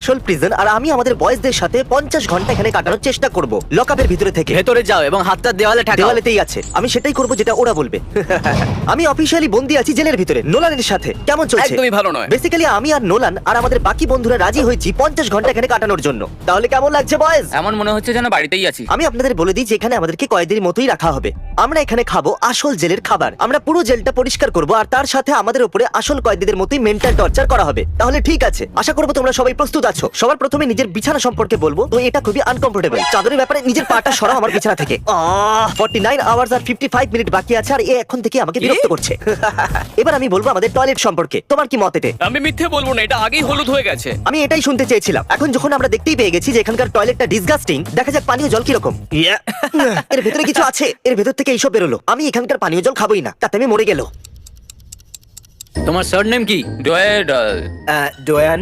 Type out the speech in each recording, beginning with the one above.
Actual prison, আর আমি আমাদের বয়েজদের সাথে 50 ঘন্টা এখানে কাটানোর চেষ্টা করব লকআপের ভিতরে থেকে। ভেতরে যাও এবং হাতটা দেওয়ালে ঠাকাও। দেওয়ালেতেই আছে, আমি সেটাই করব যেটা ওরা বলবে। আমি অফিশিয়ালি বন্দি আছি জেলের ভিতরে নোলানের সাথে। কেমন চলছে? একদমই ভালো নয়। বেসিক্যালি আমি আর নোলান আর আমাদের বাকি বন্ধুরা রাজি হয়েছি 50 ঘন্টা এখানে কাটানোর জন্য। তাহলে কেমন লাগছে বয়েজ? এমন মনে হচ্ছে যেন বাড়িতেই আছি। আমি আপনাদের বলে দিই যে এখানে আমাদেরকে কয়েদির মতোই রাখা হবে। আমরা এখানে খাবো আসল জেলের খাবার, আমরা পুরো জেলটা পরিষ্কার করব, আর তার সাথে আমাদের উপরে আসল কয়েদিদের মতোই মেন্টাল টর্চার করা হবে। তাহলে ঠিক আছে, আশা করবো তোমরা সবাই প্রস্তুত আছো। সবার প্রথমে নিজের বিছানা সম্পর্কে বলবো, তো এটা খুবই আনকমফোর্টেবল। চাদরের ব্যাপারে নিজের পাটা সরাও আমার বিছানা থেকে। 49 আওয়ার্স আর 55 মিনিট বাকি আছে, আর এখন থেকে আমাকে বিরক্ত করছে। এবার আমি বলবো আমাদের টয়লেট সম্পর্কে, তোমার কি মত এতে? আমি মিথ্যে বলবো না, এটা আগেই হলুদ হয়ে গেছে। আমি এটাই শুনতে চেয়েছিলাম। এখন যখন আমরা দেখতেই পেয়ে গেছি যে এখানকার টয়লেটটা ডিসগাস্টিং, দেখা যাক পানীয় জল কিরকম। এর ভেতরে কিছু আছে, এর ভেতর থেকে এইসব বেরোলো। আমি এখানকার পানীয় জল খাবোই না, তাতে আমি মরে গেল। তোমার সারনেম কি? ডোয়ান।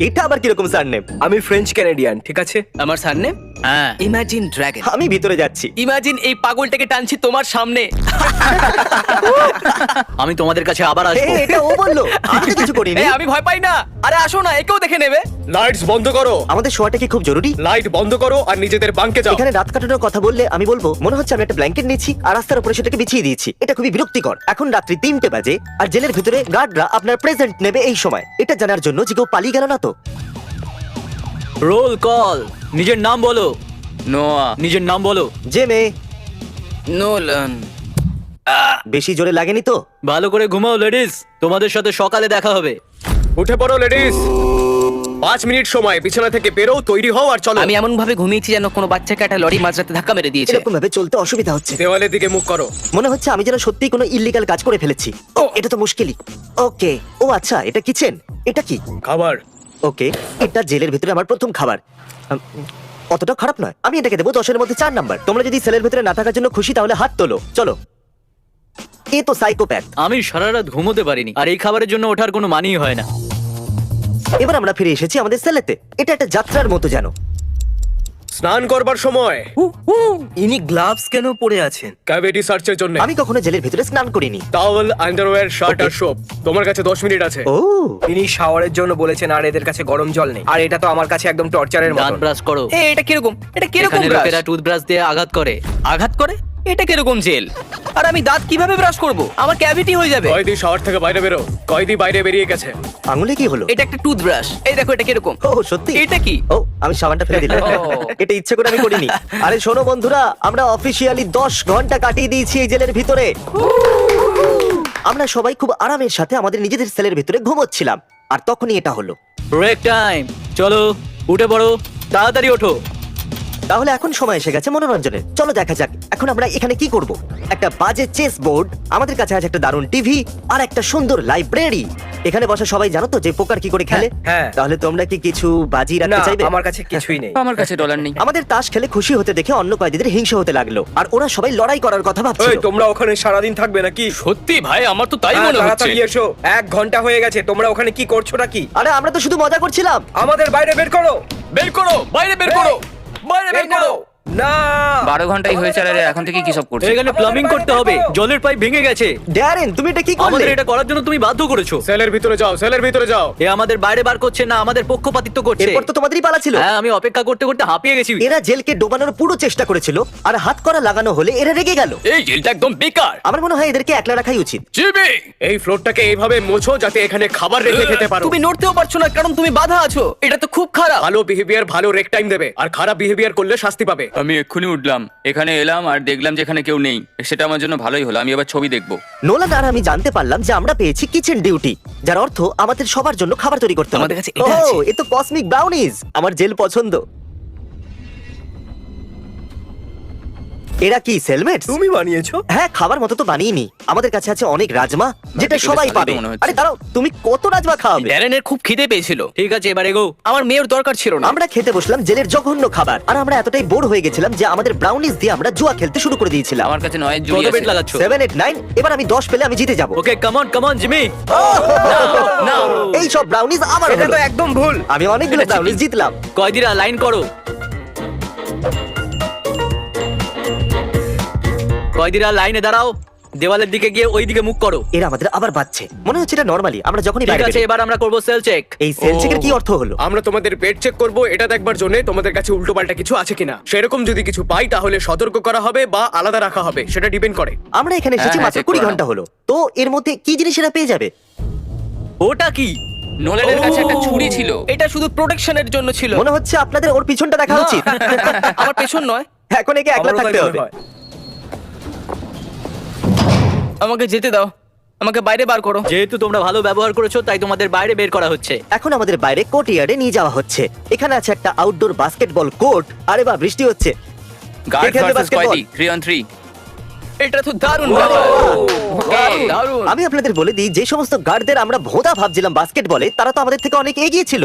এটা আবার কিরকম সারনেম? আমি ফ্রেঞ্চ ক্যানাডিয়ান, ঠিক আছে? আমার সারনেম হ্যাঁ। Imagine dragon. আমি ভিতরে যাচ্ছি। ইমাজিন এই পাগলটাকে টানছি তোমার সামনে। আমি তোমাদের কাছে আবার আসবো। এটা ও বললো, আমি তো কিছু করিনি। আমি ভয় পাই না। আরে আসো না, একেও দেখে নেবে। লাইটস বন্ধ করো, আমাদের শোয়াটা কি খুব জরুরি? লাইট বন্ধ করো আর নিজেদের বাঙ্কে যাও। এখানে রাত কাটানোর কথা বললে আমি বলবো মনে হচ্ছে আমি একটা ব্ল্যাঙ্কেট নিয়েছি আর রাস্তার উপরে সেটাকে বিছিয়ে দিয়েছি। এটা খুবই বিরক্তিকর। এখন রাত্রি 3টে বাজে আর জেলের ভিতরে গার্ডরা আপনার প্রেজেন্ট নেবে এই সময়। এটা জানার জন্য যে কেউ পালিয়ে গেল না তো। Roll call. নিজের নাম বলো। নোয়া। নিজের নাম বলো। জেমে। নোলান। বেশি জোরে লাগেনি তো? ভালো করে ঘুমাও লেডিস, তোমাদের সাথে সকালে দেখা হবে। উঠে পড়ো লেডিস, 5 মিনিট সময়, বিছানা থেকে বেরো, তৈরি হও আর চলো। আমি এমন ভাবে ঘুমিয়েছি যেন কোনো বাচ্চাকে একটা লরি মাঝরাতে ধাক্কা মেরে দিয়েছে। এরকম ভাবে চলতে অসুবিধা হচ্ছে। দেওয়ালের দিকে মুখ করো। মনে হচ্ছে আমি যেন সত্যি কোনো ইল্লিগাল কাজ করে ফেলেছি। ও এটা তো মুশকিলই। ওকে, ও আচ্ছা, এটা কিচেন। এটা কি? খাবার। ওকে, এটা জেলের ভিতরে আমার প্রথম খাবার। অতটা খারাপ নয়। আমি এটাকে দেবো 10-এর মধ্যে 4 নাম্বার। তোমরা যদি সেলের ভিতরে না থাকার জন্য খুশি তাহলে হাত তোলো। চলো। এ তো সাইকোপ্যাথ। আমি সারা রাত ঘুমোতে পারিনি, আর এই খাবারের জন্য ওঠার কোনো মানেই হয় না। এবার আমরা ফিরে এসেছি আমাদের সেলেতে। এটা একটা যাত্রার মতো যেন। স্নান করবার সময়। ইনি গ্লাভস কেন পরে আছেন? ক্যাভিটি সার্চের জন্য। আমি কখনো জেলের ভিতরে স্নান করিনি। টাওয়েল, আন্ডারওয়্যার, শার্ট আর Okay. সোপ। তোমার কাছে 10 মিনিট আছে। ও ইনি শাওয়ারের জন্য বলেছেন, আর এদের কাছে গরম জল নেই। আর এটা তো আমার কাছে একদম টর্চারের দাঁত মতো। ব্রাশ করো। এটা কিরকম? এটা কিরকম এখানে ব্রাশ? লোকেরা টুথব্রাশ দিয়ে আঘাত করে। আঘাত করে? এটা কিরকম জেল? আর আমি দাঁত কিভাবে ব্রাশ করব? আমার ক্যাভিটি হয়ে যাবে। কয়েদি শাওয়ার থেকে বাইরে বেরো। কয়েদি বাইরে বেরিয়ে গেছে। আঙুলে কি হলো? এটা একটা টুথব্রাশ। এই দেখো এটা কিরকম। ও সত্যি? এটা কি? ও আমি সাবানটা ফেলে দিলাম। ও। এটা ইচ্ছে করে আমি করিনি। আরে শোনো বন্ধুরা, আমরা অফিশিয়ালি 10 ঘন্টা কাটিয়ে দিয়েছি এই জেলের ভিতরে। আমরা সবাই খুব আরামের সাথে আমাদের নিজেদের সেলের ভিতরে ঘুমোচ্ছিলাম, আর তখনই এটা হলো। Break time. চলো উঠে পড়ো, তাড়াতাড়ি ওঠো। তাহলে এখন সময় এসে গেছে মনোরঞ্জনের। চলো দেখা যাক এখন আমরা এখানে কি করব। একটা বাজে চেস বোর্ড, আমাদের কাছে আছে একটা দারুণ টিভি, আর একটা সুন্দর লাইব্রেরি। এখানে বসা সবাই জানো তো যে পোকার কি করে খেলে? হ্যাঁ। তাহলে তোমরা কি কিছু বাজি না, রাখতে চাইবে? আমার কাছে কিছুই নেই। আমার কাছে ডলার নেই। আমাদের তাস খেলে খুশি হতে দেখে অন্য কয়েদিদের হিংসা হতে লাগলো, আর ওরা সবাই লড়াই করার কথা ওই, ভাবছিল। তোমরা ওখানে সারাদিন থাকবে নাকি? সত্যি ভাই, আমার তো তাই হ্যাঁ, মনে হচ্ছে। তাড়াতাড়ি এসো, 1 ঘন্টা হয়ে গেছে। তোমরা ওখানে কি করছো নাকি? আরে আমরা তো শুধু মজা করছিলাম। আমাদের বাইরে বের করো। বের করো, বাইরে বের করো, বাইরে বের করো। না, 12 ঘন্টাই হয়েছে আর এরা এখন থেকে কি সব করছে? এখানে প্লাম্বিং করতে হবে, জলের পাইপ ভেঙে গেছে। ড্যারেন তুমি এটা কি করলে? আমাদের এটা করার জন্য তুমি বাধ্য করেছো। সেলের ভিতরে যাও, সেলের ভিতরে যাও। এ আমাদের বাইরে বার করছে না, আমাদের পক্ষপাতিত্ব করছে। এরপর তো তোমাদেরই পালা ছিল। হ্যাঁ, আমি অপেক্ষা করতে করতে হাঁপিয়ে গেছি। এরা জেলকে ডোবানোর পুরো চেষ্টা করেছিল, আর হাত করা লাগানো হলে এরা রেগে গেল। এই জেলটা একদম বেকার। আমার মনে হয় এদেরকে একলা রাখাই উচিত। জিমি, এই ফ্লোরটাকে এইভাবে মোছো যাতে এখানে খাবার রেখে খেতে পারো। তুমি নড়তেও পারছো না কারণ তুমি বাধা আছো। এটা তো খুব খারাপ। ভালো বিহেভিয়ার ভালো রেক টাইম দেবে, আর খারাপ বিহেভিয়ার করলে শাস্তি পাবে। আমি এক্ষুনি উঠলাম, এখানে এলাম আর দেখলাম যে এখানে কেউ নেই। সেটা আমার জন্য ভালোই হলো। আমি এবার ছবি দেখবো। নোলান আর আমি জানতে পারলাম যে আমরা পেয়েছি কিচেন ডিউটি, যার অর্থ আমাদের সবার জন্য খাবার তৈরি করতে হবে। আমাদের কাছে এটা আছে। এ তো কসমিক ব্রাউনিজ, আমার জেল পছন্দ। এরা কি সেলমেটস? তুমি বানিয়েছো? হ্যাঁ, খাবার মতো তো বানিয়েনি। আমাদের কাছে আছে অনেক রাজমা, যেটা এগুলো সবাই স্বাদই তো পাবে। মনে হচ্ছে। আরে দাঁড়াও, তুমি কত রাজমা খাওয়াবে? ড্যারেনের খুব খিদে পেয়েছিল। ঠিক আছে, এবার এগো। আমার মেয়ের দরকার ছিল না। আমরা খেতে বসলাম জেলের জঘন্য খাবার, আর আমরা এতটাই বোর হয়ে গেছিলাম যে আমাদের ব্রাউনিজ দিয়ে আমরা জুয়া খেলতে শুরু করে দিয়েছিলাম। আমার কাছে 9 কত জুড়ি বেট আছে। লাগাচ্ছ? 7, 8, 9, এবার আমি 10 পেলে আমি জিতে যাবো। ওকে, কাম অন জিমি। এই সব ব্রাউনিজ আমার এটা হলো। তো একদম ভুল। আমি অনেকগুলো এটা ব্রাউনিজ cheating। জিতলাম। কয়দিরা লাইন করো। কয়দিরা লাইনে দাঁড়াও। দেওয়ালের দিকে গিয়ে ওই দিকে মুখ করো। এরা আমাদের আবার বাজছে, মনে হচ্ছে এটা নর্মালি আমরা যখনই ঠিক বাইরে আছে, বেরোই। এবার আমরা করব সেল চেক। এই সেল চেকের কি অর্থ হলো? আমরা তোমাদের পেট চেক করব এটা দেখবার জন্য তোমাদের কাছে উল্টোপাল্টা কিছু আছে কিনা। সেরকম যদি কিছু পাই তাহলে সতর্ক করা হবে বা আলাদা রাখা হবে, সেটা ডিপেন্ড করে। আমরা এখানে এসেছি হ্যাঁ, মাত্র check 20 করে ঘন্টা হলো, তো এর মধ্যে কি জিনিস এরা পেয়ে যাবে? ওটা কি? নোলানের কাছে একটা ছুরি ছিল। এটা শুধু প্রোটেকশনের জন্য ছিল। মনে হচ্ছে আপনাদের ওর পিছনটা দেখা উচিত। আমার পেছন নয়। এখন একে একলা আমারও তাই থাকতে মনে হবে। হয়। আমাকে যেতে দাও, আমাকে বাইরে বার করো। যেহেতু তোমরা ভালো ব্যবহার করেছো তাই তোমাদের বাইরে বের করা হচ্ছে। এখন আমাদের বাইরে কোর্ট ইয়ার্ডে নিয়ে যাওয়া হচ্ছে। এখানে আছে একটা আউটডোর বাস্কেটবল কোর্ট। আরে বাহ, বৃষ্টি হচ্ছে। গার্ড কে খেলবে ভার্সেস basketball? কয়েদি 3 on 3। এটা তো দারুণ Wow! ব্যাপার। Okay. দারুণ। আমি আপনাদের বলে দিই, যে সমস্ত গার্ডদের আমরা ভোঁদা ভাবছিলাম বাস্কেটবলে, তারা তো আমাদের থেকে অনেক এগিয়ে ছিল।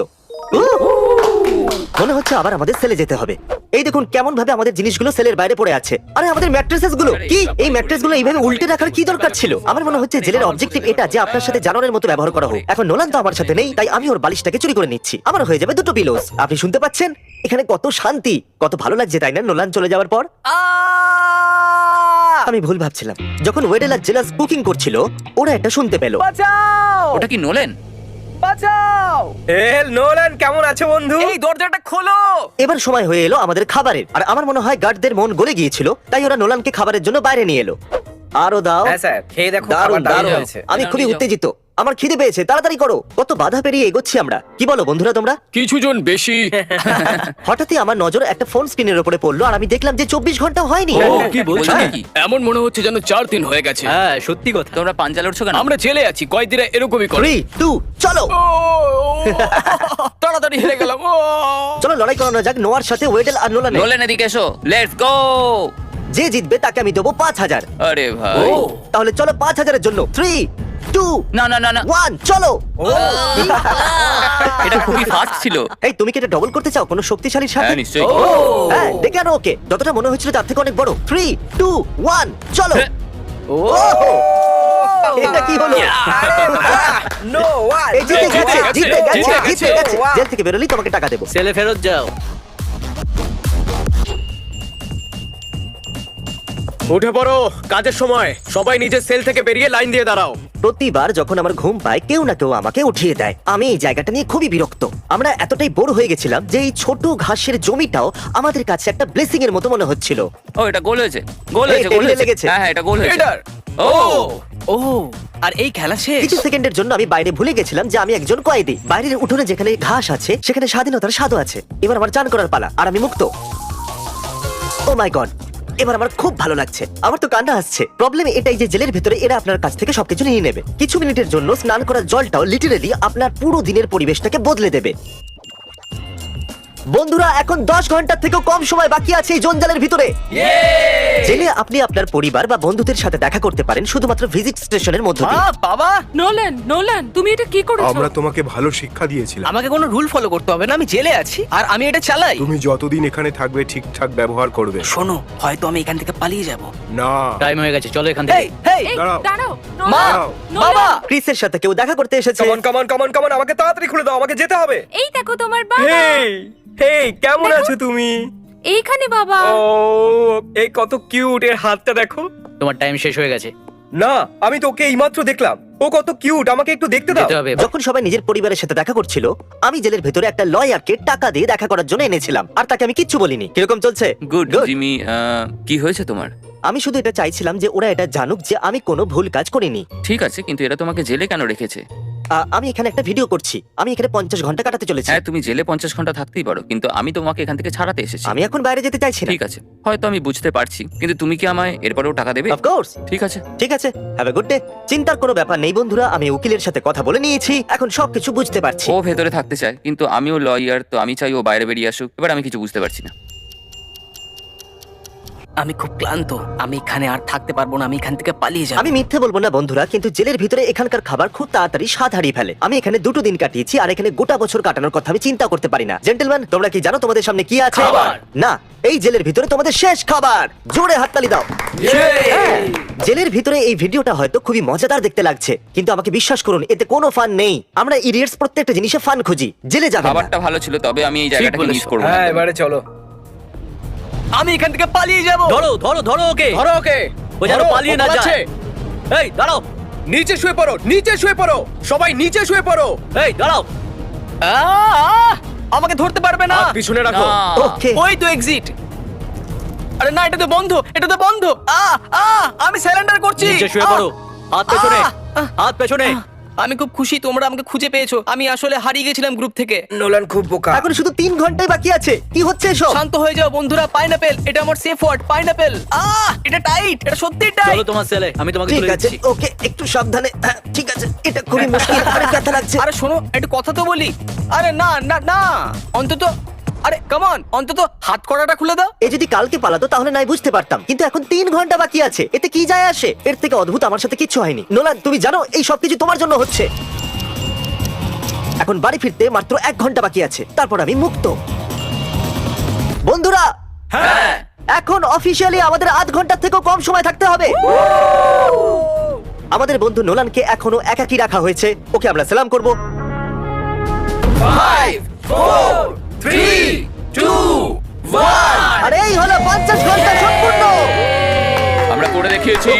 মনে হচ্ছে আবার আমাদের সেলে যেতে হবে। এই দেখুন কেমন ভাবে আমাদের জিনিসগুলো সেলের বাইরে পড়ে আছে। আরে আমাদের ম্যাট্রেসেস গুলো কি, এই ম্যাট্রেস গুলো এইভাবে উল্টে রাখার কি দরকার ছিল? আমার মনে হচ্ছে জেলের অবজেক্টিভ এটা যে আপনার সাথে জানোয়ারের মতো ব্যবহার করা হোক। এখন নোলান তো আমার সাথে নেই, তাই আমি ওর বালিশটাকে চুরি করে নিচ্ছি। আমার হয়ে যাবে দুটো পিলোস। আপনি শুনতে পাচ্ছেন? এখানে কত শান্তি, কত ভালো লাগছে, তাই না? নোলান চলে যাওয়ার পর আমি ভুল ভাবছিলাম। যখন ওয়েডেল আর জেলাস কুকিং করছিল, ওরা এটা শুনতে পেল। বাঁচাও, ওটা কি নোলেন? বাঁচাও। নোলান কেমন আছো বন্ধু? এই দরজাটা খোলো। এবার সময় হয়ে এলো আমাদের খাবারের, আর আমার মনে হয় গার্ডদের মন গলে গিয়েছিল, তাই ওরা নোলানকে খাবারের জন্য বাইরে নিয়ে এলো। আরো দাও। হ্যাঁ স্যার, খেয়ে দেখো, দারুণ খাবার দারুণ দারুণ। হয়েছে। আমি নাও, খুবই নিয়ে যাও। উত্তেজিত, আমার খিদে পেয়েছে, তাড়াতাড়ি করো। কত বাধা পেরিয়ে এগোচ্ছি আমরা, কি বলো বন্ধুরা তোমরা? কিছু জন বেশি। হঠাৎই আমার নজর একটা ফোন স্ক্রিনের উপরে পড়লো, আর আমি দেখলাম যে 24 ঘন্টা হয়নি। ও কি বলছো? বলছো কি? এমন মনে হচ্ছে যেন 4 দিন হয়ে গেছে। হ্যাঁ সত্যি কথা। তোমরা পাঞ্জা লড়ছো কেন? আমরা জেলে আছি, কয়েদিরা এরকমই করে। 3, 2, চলো। তাড়াতাড়ি হেরে গেলাম। চলো লড়াই করানো যাক নোয়ার সাথে ওয়েডেল আর নোলানের। নোলেন এদিকে এসো, লেটস গো। যে জিতবে তাকে আমি দেবো 5000। আরে ভাই, তাহলে চলো 5000 এর জন্য 3, 2, না না না না, 1, চলো। এটা খুবই ফাস্ট ছিল। এই তুমি কি এটা ডবল করতে চাও কোনো শক্তিশালীর সাথে? হ্যাঁ নিশ্চয়ই। হ্যাঁ, দেখে আনো ওকে। যতটা মনে হচ্ছিল তার থেকে অনেক বড়। 3, 2, 1, চলো। হ্যাঁ। ওহো! এটা কি হলো? নোলান এই জিতে গেছে, জিতে গেছে, জিতে গেছে। জিতে গেছে। জেল থেকে বেরোলেই তোমাকে টাকা দেবো। সেলে ফেরত যাও। উঠে পড়ো, কাজের সময়। সবাই নিজের সেল থেকে বেরিয়ে লাইন দিয়ে দাঁড়াও। প্রতিবার যখন আমার ঘুম পায় কেউ না কেউ আমাকে উঠিয়ে দেয়। আমি এই জায়গাটা নিয়ে খুবই বিরক্ত। আমরা এতটাই বোর হয়ে গেছিলাম যে এই ছোট ঘাসের জমিটাও আমাদের কাছে একটা ব্লেসিং এর মতো মনে হচ্ছিল। ও এটা গোল হয়েছে, গোল এই, হয়েছে, গোল টেবিলে হয়েছে। লেগেছে। হ্যাঁ হ্যাঁ, এটা গোল হয়েছে। এটার। ও ও, আর এই খেলা শেষ। কিছু সেকেন্ডের জন্য আমি বাইরে ভুলে গেছিলাম যে আমি একজন কয়েদি। বাইরের উঠোনে যেখানে ঘাস আছে সেখানে স্বাধীনতার স্বাদও আছে। এবার আমার চান করার পালা, আর আমি মুক্ত। ও মাই গড, এবার আমার খুব ভালো লাগছে। আমার তো কান্না আসছে। প্রবলেম এটাই যে জেলের ভিতরে এরা আপনার কাছ থেকে সবকিছু নিয়ে নেবে। কিছু মিনিটের জন্য স্নান করার জলটাও লিটারেলি আপনার পুরো দিনের পরিবেশটাকে বদলে দেবে। বন্ধুরা, এখন 10 ঘন্টার থেকেও কম সময় বাকি আছে এই জঞ্জালের ভিতরে। জেলে আপনি আপনার পরিবার বা বন্ধুদের সাথে দেখা করতে পারেন শুধুমাত্র ভিজিট স্টেশনের মধ্য দিয়ে। বাবা, নোলান তুমি এটা কি করেছো? আমরা তোমাকে ভালো শিক্ষা দিয়েছিলাম। আমাকে কোনো রুল ফলো করতে হবে না। আমি জেলে আছি আর আমি এটা চালাই। তুমি যতদিন এখানে থাকবে ঠিকঠাক ব্যবহার করবে। শোনো, হয়তো আমি এখান থেকে পালিয়ে যাব। না, টাইম হয়ে গেছে, চলো এখান হেই থেকে। হেই, এই দাঁড়াও। দাঁড়াও মা, নোলান, বাবা। ক্রিসের সাথে কেউ দেখা করতে এসেছে। কমন কমন কমন কমন, আমাকে তাড়াতাড়ি খুলে দাও, আমাকে যেতে হবে। এই দেখো তোমার বাবা হেই হেই, কেমন দেখো। আছো তুমি? এইখানে বাবা। ও, এই কত কিউট, এর হাতটা দেখো। তোমার টাইম শেষ হয়ে গেছে, না, আমি তো ওকে এইমাত্র দেখলাম। ও কত কিউট, আমাকে একটু দেখতে দাও। যেতে হবে। যখন সবাই নিজের পরিবারের সাথে দেখা করছিল, আমি জেলের ভেতরে একটা লয়ারকে টাকা দিয়ে দেখা করার জন্য এনেছিলাম, আর তাকে আমি কিচ্ছু বলিনি। কিরকম চলছে? Good Good. জিমি, কি হয়েছে তোমার? আমি শুধু এটা চাইছিলাম যে ওরা এটা জানুক যে আমি কোনো ভুল কাজ করিনি। ঠিক আছে, কিন্তু এরা তোমাকে জেলে কেন রেখেছে? আমি এখানে একটা ভিডিও করছি, আমি এখানে 50 ঘন্টা কাটাতে চলেছি। হ্যাঁ তুমি জেলে 50 ঘন্টা থাকতেই পারো, কিন্তু আমি তোমাকে এখান থেকে ছাড়াতে এসেছি। আমি এখন বাইরে যেতে চাইছি না। ঠিক আছে, হয়তো আমি বুঝতে পারছি, কিন্তু তুমি কি আমায় এরপরেও টাকা দেবে? Of course. ঠিক আছে। ঠিক আছে, হ্যাভ এ গুড ডে। চিন্তার কোনো ব্যাপার নেই বন্ধুরা, আমি উকিলের সাথে কথা বলে নিয়েছি, এখন সবকিছু বুঝতে পারছি। ও ভেতরে থাকতে চায়, কিন্তু আমিও লয়ার, তো আমি চাই ও বাইরে বেরিয়ে আসুক। এবার আমি কিছু বুঝতে পারছি না। আমি খুব ক্লান্ত, আমি এখানে আর থাকতে পারবো না। আমি এখান থেকে পালিয়ে যাব। আমি মিথ্যে বলবো না বন্ধুরা, কিন্তু জেলের ভিতরে এখানকার খাবার খুব তাড়াতাড়ি স্বাদ হারিয়ে ফেলে। আমি এখানে 2 দিন কাটিয়েছি, আর এখানে গোটা বছর কাটানোর কথা আমি চিন্তা করতে পারি না। জেন্টলম্যান, তোমরা কি জানো তোমাদের সামনে কি আছে? খাবার। না, এই জেলের ভিতরে তোমাদের শেষ খাবার। জোরে হাততালি দাও। হ্যাঁ, জেলের ভিতরে এই ভিডিওটা হয়তো খুবই মজাদার দেখতে লাগছে, কিন্তু আমাকে বিশ্বাস করুন, এতে কোনো ফান নেই। আমরা ইডিয়টস প্রত্যেকটা জিনিসে ফান খুঁজি। জেলে যাবেন না। খাবারটা ভালো ছিল, তবে আমি এই জায়গাটাকে বলেছো। মিস করবো না। হ্যাঁ, এবারে চলো। আমি এখান থেকে পালিয়ে যাব। ধরো ধরো ধরো ওকে। ধরো ওকে। ও যেন ধরো, পালিয়ে ও না পালাচ্ছে। যায়। এই দাঁড়াও, নিচে শুয়ে পড়ো, নিচে শুয়ে পড়ো, সবাই নিচে শুয়ে পড়ো। এই দাঁড়াও। আমাকে ধরতে পারবে না। হাত পিছনে রাখো। না। ওকে ওই তো এক্সিট। আরে না, এটা তো বন্ধ, এটা তো বন্ধ। আমি স্যালেন্ডার করছি। নিচে শুয়ে পড়ো, হাত পেছনে, হাত পেছনে। আমি খুব খুশি তোমরা আমাকে খুঁজে পেয়েছো। আমি আসলে হারিয়ে গেছিলাম গ্রুপ থেকে। নোলান খুব বোকা। এখন শুধু 3 ঘন্টাই বাকি আছে। কি হচ্ছে এসব? শান্ত হয়ে যাও বন্ধুরা। পাইনাপেল, এটা আমার সেফ ওয়ার্ড। পাইনাপেল। এটা টাইট, এটা সত্যি টাইট। চলো তোমার সেলে, আমি তোমাকে ঠিক তুলে আছে, দিচ্ছি। ওকে, একটু সাবধানে। হ্যাঁ, ঠিক আছে, এটা খুবই মুশকিল। অনেক ব্যথা লাগছে। আরে শোনো, একটু কথা তো বলি। আরে না না না, অন্তত আরে কাম অন, অন্তত হাত কড়াটা খুলে দাও। এ যদি কালকে পালাতো তাহলে নাই বুঝতে পারতাম, কিন্তু এখন 3 ঘন্টা বাকি আছে। এতে কি যায় আসে? এর থেকে অদ্ভুত আমার সাথে কিচ্ছু হয়নি। নোলান, তুমি জানো এই সবকিছু তোমার জন্য হচ্ছে। এখন বাড়ি ফিরতে মাত্র 1 ঘন্টা বাকি আছে, তারপর আমি মুক্ত। বন্ধুরা, হ্যাঁ এখন অফিসিয়ালি আমাদের আধ ঘন্টার থেকেও কম সময় থাকতে হবে। আমাদের বন্ধু নোলানকে এখনো একাকী রাখা হয়েছে। ওকে আমরা সালাম করব। 5 4 3 2 1 আর এই হলো 50 ঘন্টা সম্পূর্ণ। আমরা করে দেখিয়েছি।